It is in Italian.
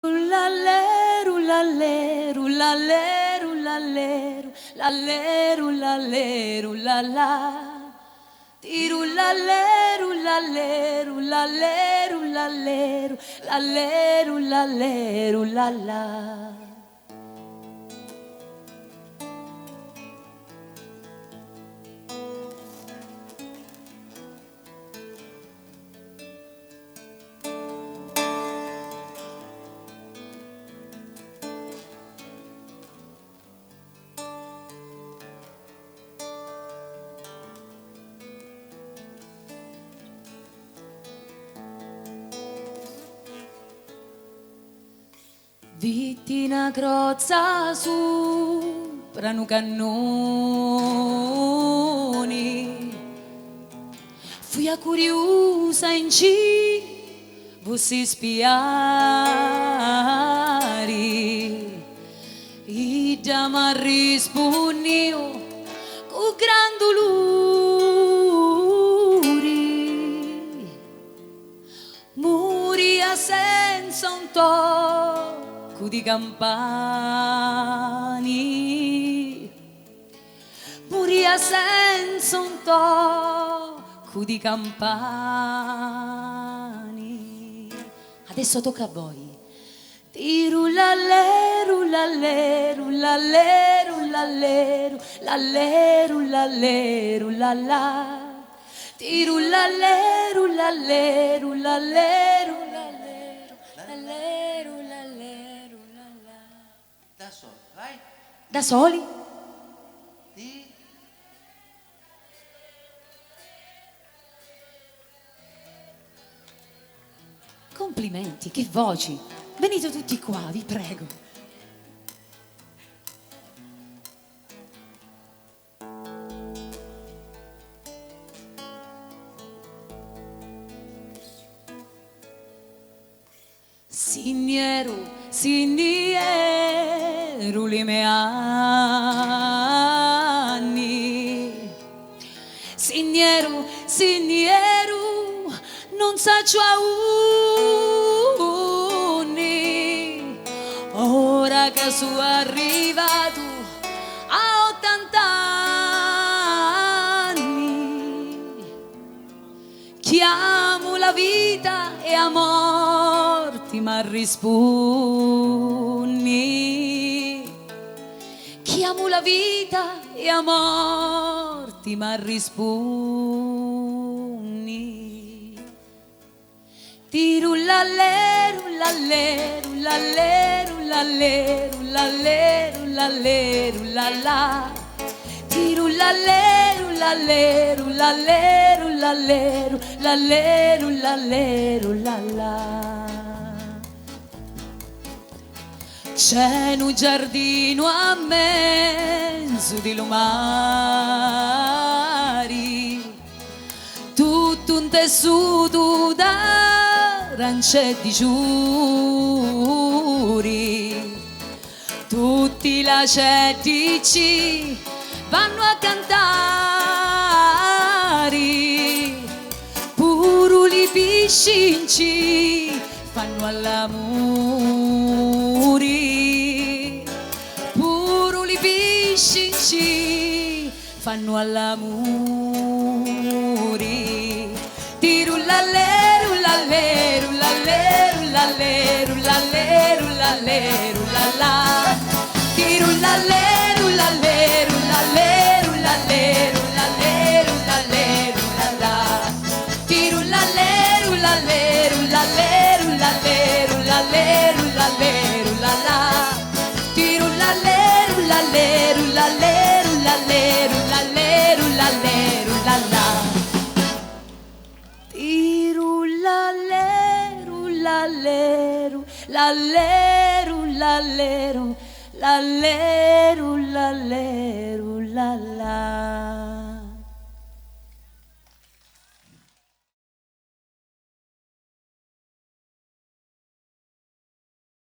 Rullaleru, laleru, laleru, laleru, laleru, laleru, lala. Tirulaleru, laleru, laleru, laleru, laleru, laleru, lala. Vittina crozza sopra un cannoni, fui a curiosa in ci vossi spiari, e già mi rispondiò con gran dolore, moria senza un tocco di campani, moria senza un tocco di campani. Adesso tocca a voi. Tirulaleru, laleru, laleru, laleru, laleru, laleru, lala. Tirulaleru, laleru, laleru, laleru, laleru, laleru, lala. Da soli, vai. Da soli? Sì. Complimenti, che voci! Venite tutti qua, vi prego. Signieru, signieru li me anni. Signieru, signieru, non saccio a uni. Ora che sono arrivato a 80 anni, chiamo la vita e a morti ma rispondi. Chiamo la vita e a morti ma rispondi. Tirulaleru, laleru, laleru, laleru, laleru, laleru, lala. Tirulaleru, laleru, laleru, laleru, laleru, laleru, lala. C'è un giardino a mezzo di lumari, tutto un tessuto d'arance e di giuri, tutti lacetici vanno a cantare, pure i piscinci fanno all'amore, pure i piscinci fanno all'amore. Tirulaleru, laleru, laleru, laleru, laleru, laleru, lala. Tirulaleru, laleru, laleru, laleru, laleru, laleru, lala. Tirulaleru, laleru, laleru, laleru, laleru, laleru, lala. Tirulaleru, laleru, laleru, laleru, laleru, laleru, lala. Tirulaleru, laleru, laleru, laleru, laleru, laleru.